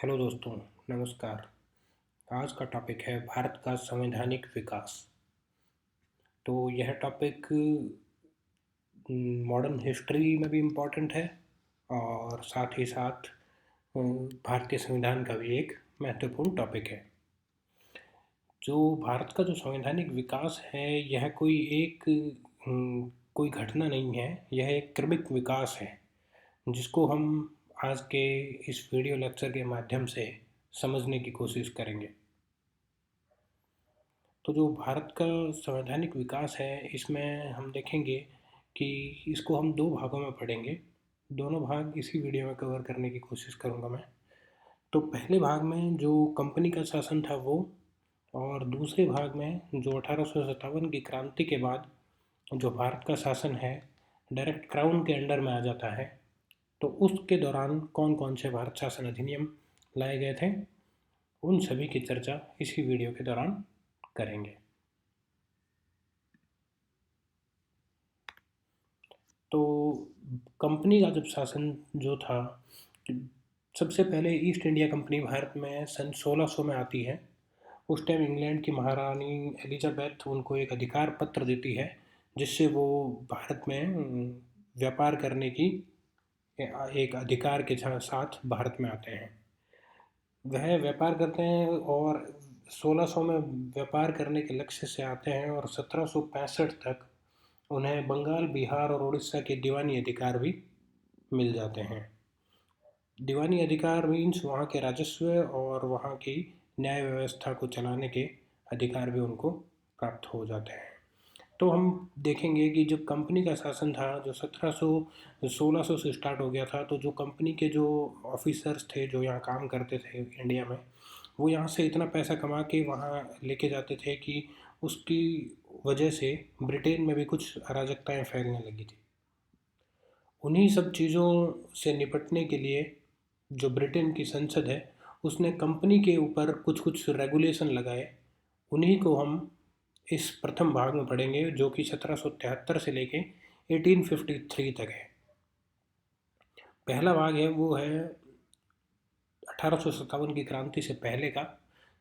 Hello दोस्तों, नमस्कार। आज का टॉपिक है भारत का संवैधानिक विकास। तो यह टॉपिक मॉडर्न हिस्ट्री में भी इम्पोर्टेंट है और साथ ही साथ भारतीय संविधान का भी एक महत्वपूर्ण टॉपिक है। जो भारत का जो संवैधानिक विकास है, यह कोई एक कोई घटना नहीं है, यह एक क्रमिक विकास है जिसको हम आज के इस वीडियो लेक्चर के माध्यम से समझने की कोशिश करेंगे। तो जो भारत का संवैधानिक विकास है, इसमें हम देखेंगे कि इसको हम दो भागों में पढ़ेंगे। दोनों भाग इसी वीडियो में कवर करने की कोशिश करूँगा मैं। तो पहले भाग में जो कंपनी का शासन था वो, और दूसरे भाग में जो 1857 की क्रांति के बाद जो भारत का शासन है डायरेक्ट क्राउन के अंडर में आ जाता है। तो उसके दौरान कौन कौन से भारत शासन अधिनियम लाए गए थे, उन सभी की चर्चा इसी वीडियो के दौरान करेंगे। तो कंपनी का जब शासन जो था, सबसे पहले ईस्ट इंडिया कंपनी भारत में सन 1600 में आती है। उस टाइम इंग्लैंड की महारानी एलिजाबेथ उनको एक अधिकार पत्र देती है जिससे वो भारत में व्यापार करने की एक अधिकार के साथ भारत में आते हैं। वह व्यापार करते हैं और 1600 में व्यापार करने के लक्ष्य से आते हैं और 1765 तक उन्हें बंगाल, बिहार और उड़ीसा के दीवानी अधिकार भी मिल जाते हैं। दीवानी अधिकार मीन्स वहाँ के राजस्व और वहाँ की न्याय व्यवस्था को चलाने के अधिकार भी उनको प्राप्त हो जाते हैं। तो हम देखेंगे कि जब कंपनी का शासन था जो 1600 से स्टार्ट हो गया था, तो जो कंपनी के जो ऑफिसर्स थे जो यहाँ काम करते थे इंडिया में, वो यहाँ से इतना पैसा कमा के वहाँ लेके जाते थे कि उसकी वजह से ब्रिटेन में भी कुछ अराजकताएं फैलने लगी थी। उन्हीं सब चीज़ों से निपटने के लिए जो ब्रिटेन की संसद है उसने कंपनी के ऊपर कुछ कुछ रेगुलेशन लगाए। उन्हीं को हम इस प्रथम भाग में पढ़ेंगे जो कि 1773 से लेके 1853 तक है। पहला भाग है वो है 1857 की क्रांति से पहले का,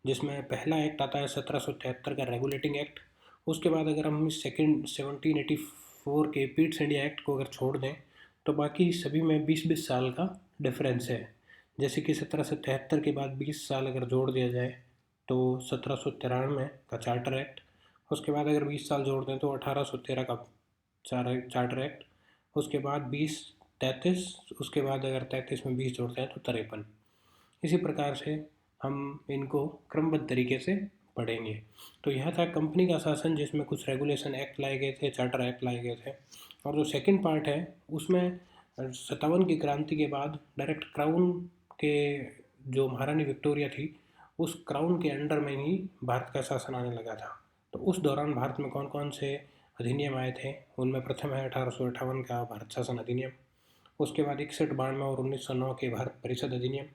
जिसमें पहला एक्ट आता है 1773 का रेगुलेटिंग एक्ट। उसके बाद अगर हम इस सेकेंड 1784 के पीट्स इंडिया एक्ट को अगर छोड़ दें तो बाकी सभी में 20-20 साल का डिफरेंस है। जैसे कि 1773 के बाद 20 साल अगर जोड़ दिया जाए तो 1793 का चार्टर एक्ट। उसके बाद अगर 20 साल जोड़ दें तो 1813 का चार्टर एक्ट। उसके बाद 20-33, उसके बाद अगर 33 में 20 जोड़ते हैं तो 53। इसी प्रकार से हम इनको क्रमबद्ध तरीके से पढ़ेंगे। तो यह था कंपनी का शासन जिसमें कुछ रेगुलेशन एक्ट लाए गए थे, चार्टर एक्ट लाए गए थे। और जो सेकंड पार्ट है उसमें 57 की क्रांति के बाद डायरेक्ट क्राउन के जो महारानी विक्टोरिया थी उस क्राउन के अंडर में ही भारत का शासन आने लगा था। तो उस दौरान भारत में कौन कौन से अधिनियम आए थे, उनमें प्रथम है 1858 का भारत शासन अधिनियम। उसके बाद 61, 92 और 1909 के भारत परिषद अधिनियम,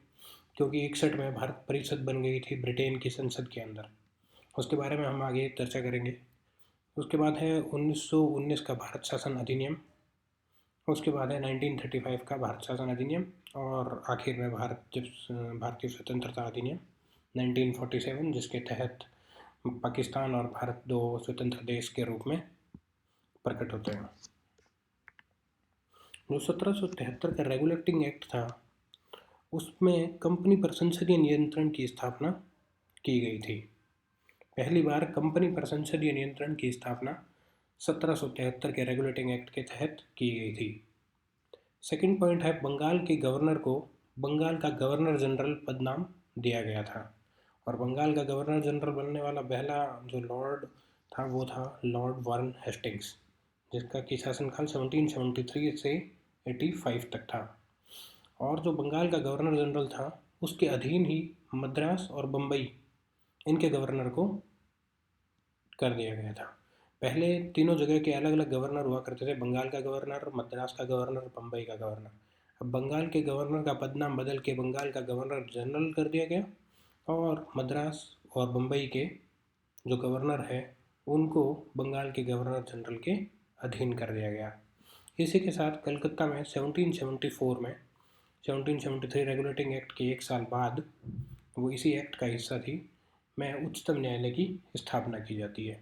क्योंकि 61 में भारत परिषद बन गई थी ब्रिटेन की संसद के अंदर। उसके बारे में हम आगे चर्चा करेंगे। उसके बाद है 1919 का भारत शासन अधिनियम। उसके बाद है 1935 का भारत शासन अधिनियम। और आखिर में भारतीय स्वतंत्रता अधिनियम 1947, जिसके तहत पाकिस्तान और भारत दो स्वतंत्र देश के रूप में प्रकट होते हैं। जो 1773 का रेगुलेटिंग एक्ट था उसमें कंपनी पर संसदीय नियंत्रण की स्थापना की गई थी। पहली बार कंपनी पर संसदीय नियंत्रण की स्थापना 1773 के रेगुलेटिंग एक्ट के तहत की गई थी। सेकंड पॉइंट है बंगाल के गवर्नर को बंगाल का गवर्नर जनरल पद नाम दिया गया था। और बंगाल का गवर्नर जनरल बनने वाला पहला जो लॉर्ड था वो था लॉर्ड वारन हेस्टिंग्स, जिसका कि शासनकाल 1773 से 85 तक था। और जो बंगाल का गवर्नर जनरल था उसके अधीन ही मद्रास और बम्बई, इनके गवर्नर को कर दिया गया था। पहले तीनों जगह के अलग अलग गवर्नर हुआ करते थे, बंगाल का गवर्नर, मद्रास का गवर्नर, बम्बई का गवर्नर। अब बंगाल के गवर्नर का पदनाम बदल के बंगाल का गवर्नर जनरल कर दिया गया और मद्रास और बम्बई के जो गवर्नर है उनको बंगाल के गवर्नर जनरल के अधीन कर दिया गया। इसी के साथ कलकत्ता में 1774 में 1773 रेगुलेटिंग एक्ट के एक साल बाद वो इसी एक्ट का हिस्सा थी, में उच्चतम न्यायालय की स्थापना की जाती है।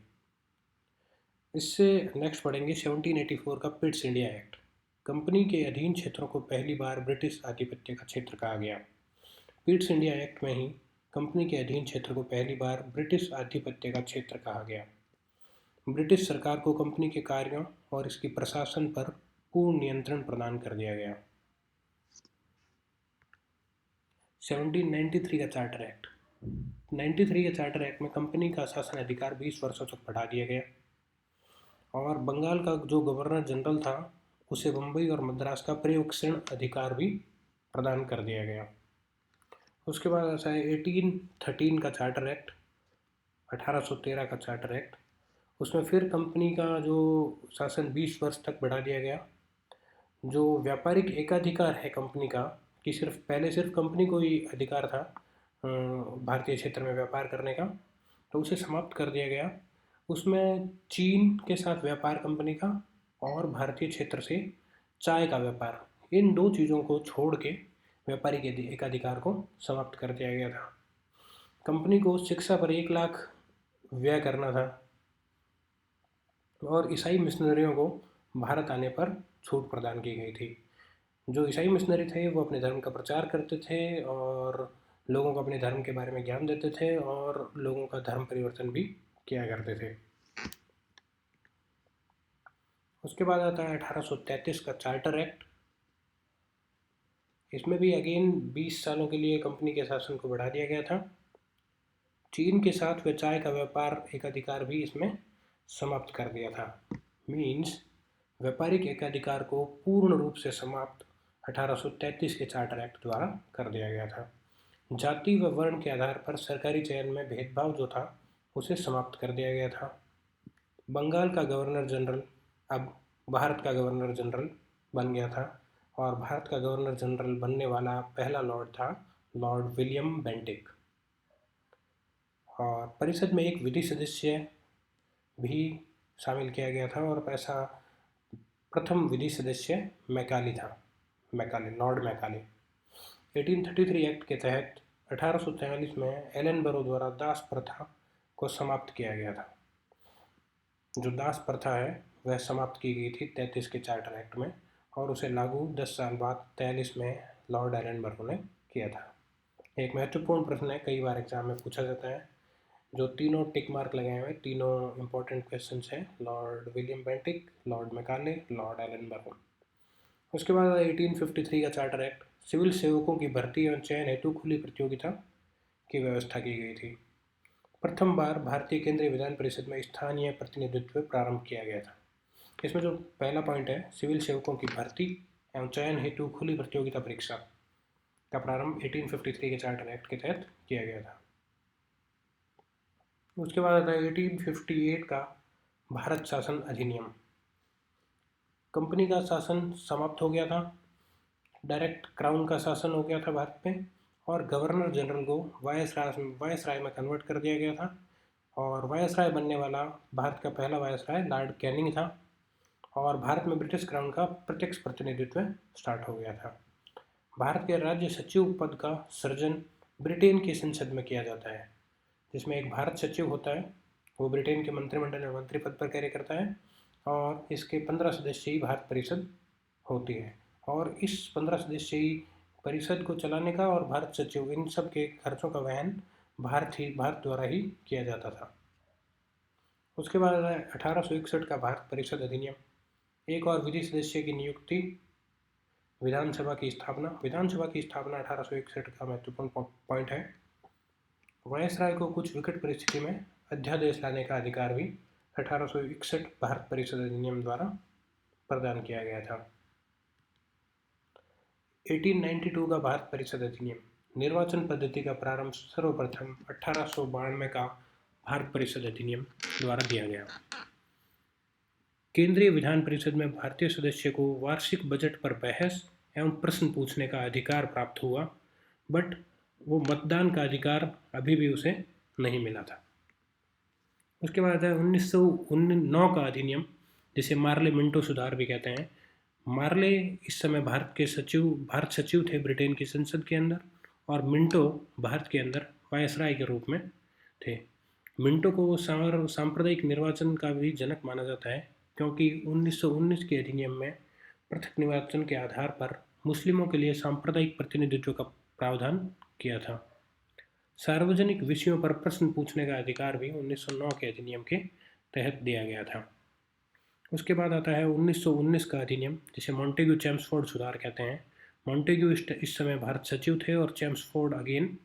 इससे नेक्स्ट पढ़ेंगे 1784 का पिट्स इंडिया एक्ट। कंपनी के अधीन क्षेत्रों को पहली बार ब्रिटिश आधिपत्य का क्षेत्र कहा गया। पिट्स इंडिया एक्ट में ही कंपनी के अधीन क्षेत्र को पहली बार ब्रिटिश आधिपत्य का क्षेत्र कहा गया। ब्रिटिश सरकार को कंपनी के कार्यों और इसकी प्रशासन पर पूर्ण नियंत्रण प्रदान कर दिया गया। 1793 का चार्टर एक्ट। 93 के चार्टर एक्ट में कंपनी का शासन अधिकार 20 वर्षों तक बढ़ा दिया गया और बंगाल का जो गवर्नर जनरल था उसे मुंबई और मद्रास का पर्यवेक्षण अधिकार भी प्रदान कर दिया गया। उसके बाद ऐसा है 1813 का चार्टर एक्ट, 1813 का चार्टर एक्ट। उसमें फिर कंपनी का जो शासन 20 वर्ष तक बढ़ा दिया गया। जो व्यापारिक एकाधिकार है कंपनी का, कि सिर्फ कंपनी को ही अधिकार था भारतीय क्षेत्र में व्यापार करने का, तो उसे समाप्त कर दिया गया। उसमें चीन के साथ व्यापार कंपनी का और भारतीय क्षेत्र से चाय का व्यापार, इन दो चीज़ों को छोड़ के व्यापारिक एकाधिकार को समाप्त कर दिया गया था। कंपनी को शिक्षा पर 1 लाख व्यय करना था और ईसाई मिशनरियों को भारत आने पर छूट प्रदान की गई थी। जो ईसाई मिशनरी थे वो अपने धर्म का प्रचार करते थे और लोगों को अपने धर्म के बारे में ज्ञान देते थे और लोगों का धर्म परिवर्तन भी किया करते थे। उसके बाद आता है 1833 का चार्टर एक्ट। इसमें भी अगेन 20 सालों के लिए कंपनी के शासन को बढ़ा दिया गया था। चीन के साथ वे चाय का व्यापार एकाधिकार भी इसमें समाप्त कर दिया था। मीन्स व्यापारिक एकाधिकार को पूर्ण रूप से समाप्त 1833 के चार्टर एक्ट द्वारा कर दिया गया था। जाति व वर्ण के आधार पर सरकारी चयन में भेदभाव जो था उसे समाप्त कर दिया गया था। बंगाल का गवर्नर जनरल अब भारत का गवर्नर जनरल बन गया था और भारत का गवर्नर जनरल बनने वाला पहला लॉर्ड था लॉर्ड विलियम बेंटिक। और परिषद में एक विधि सदस्य भी शामिल किया गया था और ऐसा प्रथम विधि सदस्य मैकाले था, लॉर्ड मैकाले। 1833 एक्ट के तहत 1843 में एलनबरो द्वारा दास प्रथा को समाप्त किया गया था। जो दास प्रथा है वह समाप्त की गई थी 33 के चार्टर एक्ट में और उसे लागू 10 साल बाद 43 में लॉर्ड एलनबरो ने किया था। एक महत्वपूर्ण प्रश्न है, कई बार एग्जाम में पूछा जाता है। जो तीनों टिक मार्क लगाए हुए तीनों इंपॉर्टेंट क्वेश्चन हैं, Lord William Bentinck, Lord Macaulay, Lord Ellenborough. उसके बाद 1853 का चार्टर एक्ट। सिविल सेवकों की भर्ती एवं चयन हेतु खुली प्रतियोगिता की व्यवस्था की गई थी। प्रथम बार भारतीय केंद्रीय विधान परिषद में स्थानीय प्रतिनिधित्व प्रारंभ किया गया था। इसमें जो पहला पॉइंट है, सिविल सेवकों की भर्ती एवं चयन हेतु खुली प्रतियोगिता परीक्षा का प्रारंभ 1853 के चार्टर एक्ट के तहत किया गया था। उसके बाद आता है 1858 का भारत शासन अधिनियम। कंपनी का शासन समाप्त हो गया था, डायरेक्ट क्राउन का शासन हो गया था भारत पे और गवर्नर जनरल को वायसराय में कन्वर्ट कर दिया गया था और वायसराय बनने वाला भारत का पहला वायसराय लॉर्ड कैनिंग था और भारत में ब्रिटिश क्राउन का प्रत्यक्ष प्रतिनिधित्व स्टार्ट हो गया था। भारत के राज्य सचिव पद का सृजन ब्रिटेन की संसद में किया जाता है, जिसमें एक भारत सचिव होता है, वो ब्रिटेन के मंत्रिमंडल में मंत्री पद पर कार्य करता है और इसके 15 सदस्यीय भारत परिषद होती है और इस 15 सदस्यीय परिषद को चलाने का और भारत सचिव, इन सब के खर्चों का वहन भारत द्वारा ही किया जाता था। उसके बाद 1861 का भारत परिषद अधिनियम। एक और विधि सदस्य की नियुक्ति, विधानसभा की स्थापना 1861 का महत्वपूर्ण पॉइंट है। वायसराय को कुछ विकट परिस्थिति में अध्यादेश लाने का अधिकार भी 1861 भारत परिषद अधिनियम द्वारा प्रदान किया गया था। 1892 का भारत परिषद अधिनियम। निर्वाचन पद्धति का प्रारंभ सर्वप्रथम 1892 का भारत परिषद अधिनियम द्वारा दिया गया। केंद्रीय विधान परिषद में भारतीय सदस्य को वार्षिक बजट पर बहस एवं प्रश्न पूछने का अधिकार प्राप्त हुआ, बट वो मतदान का अधिकार अभी भी उसे नहीं मिला था। उसके बाद है 1909 का अधिनियम, जिसे मार्ले मिंटो सुधार भी कहते हैं। मार्ले इस समय भारत सचिव थे ब्रिटेन की संसद के अंदर, और मिंटो भारत के अंदर वायसराय के रूप में थे। मिंटो को सांप्रदायिक निर्वाचन का भी जनक माना जाता है, क्योंकि 1919 के अधिनियम में पृथक निर्वाचन के आधार पर मुस्लिमों के लिए सांप्रदायिक प्रतिनिधित्व का प्रावधान किया था। सार्वजनिक विषयों पर प्रश्न पूछने का अधिकार भी 1909 के अधिनियम के तहत दिया गया था। उसके बाद आता है 1919 का अधिनियम, जिसे मॉन्टेग्यू चेम्सफोर्ड सुधार कहते हैं। मॉन्टेग्यू इस समय भारत सचिव थे और चेम्सफोर्ड अगेन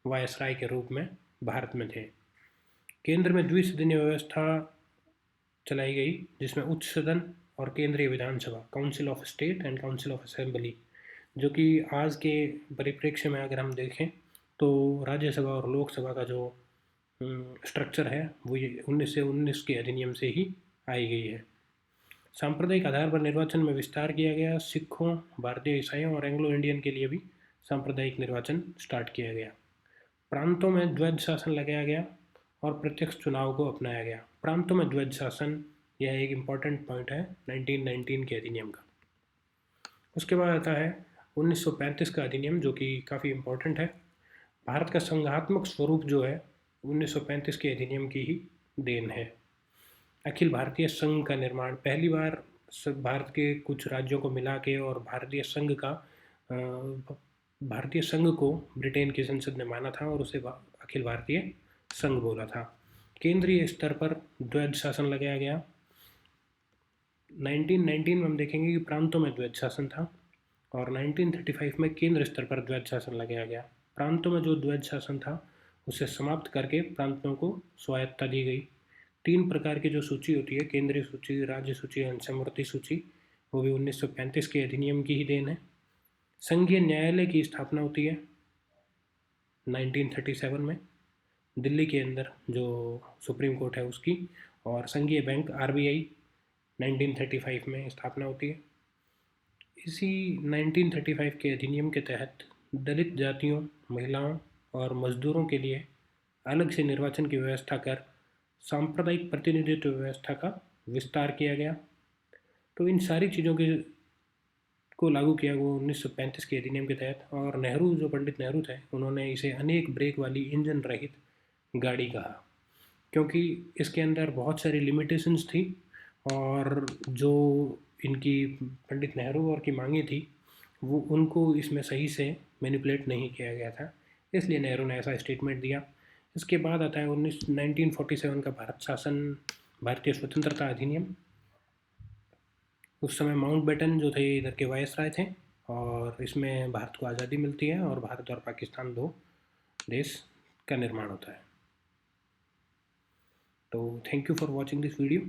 वायसराय के रूप में भारत में थे। केंद्र में द्विसदनीय व्यवस्था चलाई गई, जिसमें उच्च सदन और केंद्रीय विधानसभा, council of state and council of assembly, जो कि आज के परिप्रेक्ष्य में अगर हम देखें तो राज्यसभा और लोकसभा का जो स्ट्रक्चर है वो ये 1919 के अधिनियम से ही आई गई है। सांप्रदायिक आधार पर निर्वाचन में विस्तार किया गया। सिखों, भारतीय ईसाइयों और एंग्लो इंडियन के लिए भी सांप्रदायिक निर्वाचन स्टार्ट किया गया। प्रांतों में द्वैध शासन लगाया गया और प्रत्यक्ष चुनाव को अपनाया गया। प्रांतों में द्वैध शासन, यह एक इम्पॉर्टेंट पॉइंट है 1919 के अधिनियम का। उसके बाद आता है 1935 का अधिनियम, जो कि काफ़ी इम्पोर्टेंट है। भारत का संघात्मक स्वरूप जो है 1935 के अधिनियम की ही देन है। अखिल भारतीय संघ का निर्माण, पहली बार भारत के कुछ राज्यों को मिला के और भारतीय संघ को ब्रिटेन की संसद ने माना था और उसे अखिल भारतीय संघ बोला था। केंद्रीय स्तर पर द्वैध शासन लगाया गया। 1919 में हम देखेंगे कि प्रांतों में द्वैध शासन था और 1935 में केंद्र स्तर पर द्वैध शासन लगाया गया। प्रांतों में जो द्वैध शासन था उसे समाप्त करके प्रांतों को स्वायत्तता दी गई। 3 प्रकार की जो सूची होती है, केंद्रीय सूची, राज्य सूची और समवर्ती सूची, वो भी 1935 के अधिनियम की ही देन है। संघीय न्यायालय की स्थापना होती है 1937 में, दिल्ली के अंदर जो सुप्रीम कोर्ट है उसकी, और संघीय बैंक RBI 1935 में स्थापना होती है। इसी 1935 के अधिनियम के तहत दलित जातियों, महिलाओं और मजदूरों के लिए अलग से निर्वाचन की व्यवस्था कर सांप्रदायिक प्रतिनिधित्व व्यवस्था का विस्तार किया गया। तो इन सारी चीज़ों के को लागू किया वो 1935 के अधिनियम के तहत। और नेहरू, जो पंडित नेहरू थे, उन्होंने इसे अनेक ब्रेक वाली इंजन रहित गाड़ी कहा, क्योंकि इसके अंदर बहुत सारी लिमिटेशंस थी और जो इनकी पंडित नेहरू और की मांगे थी वो उनको इसमें सही से मैनिपुलेट नहीं किया गया था, इसलिए नेहरू ने ऐसा स्टेटमेंट दिया। इसके बाद आता है 1947 का भारत शासन, भारतीय स्वतंत्रता अधिनियम। उस समय माउंटबेटन जो थे इधर के वायसराय थे और इसमें भारत को आज़ादी मिलती है और भारत और पाकिस्तान 2 देश का निर्माण होता है। तो thank you for watching this video.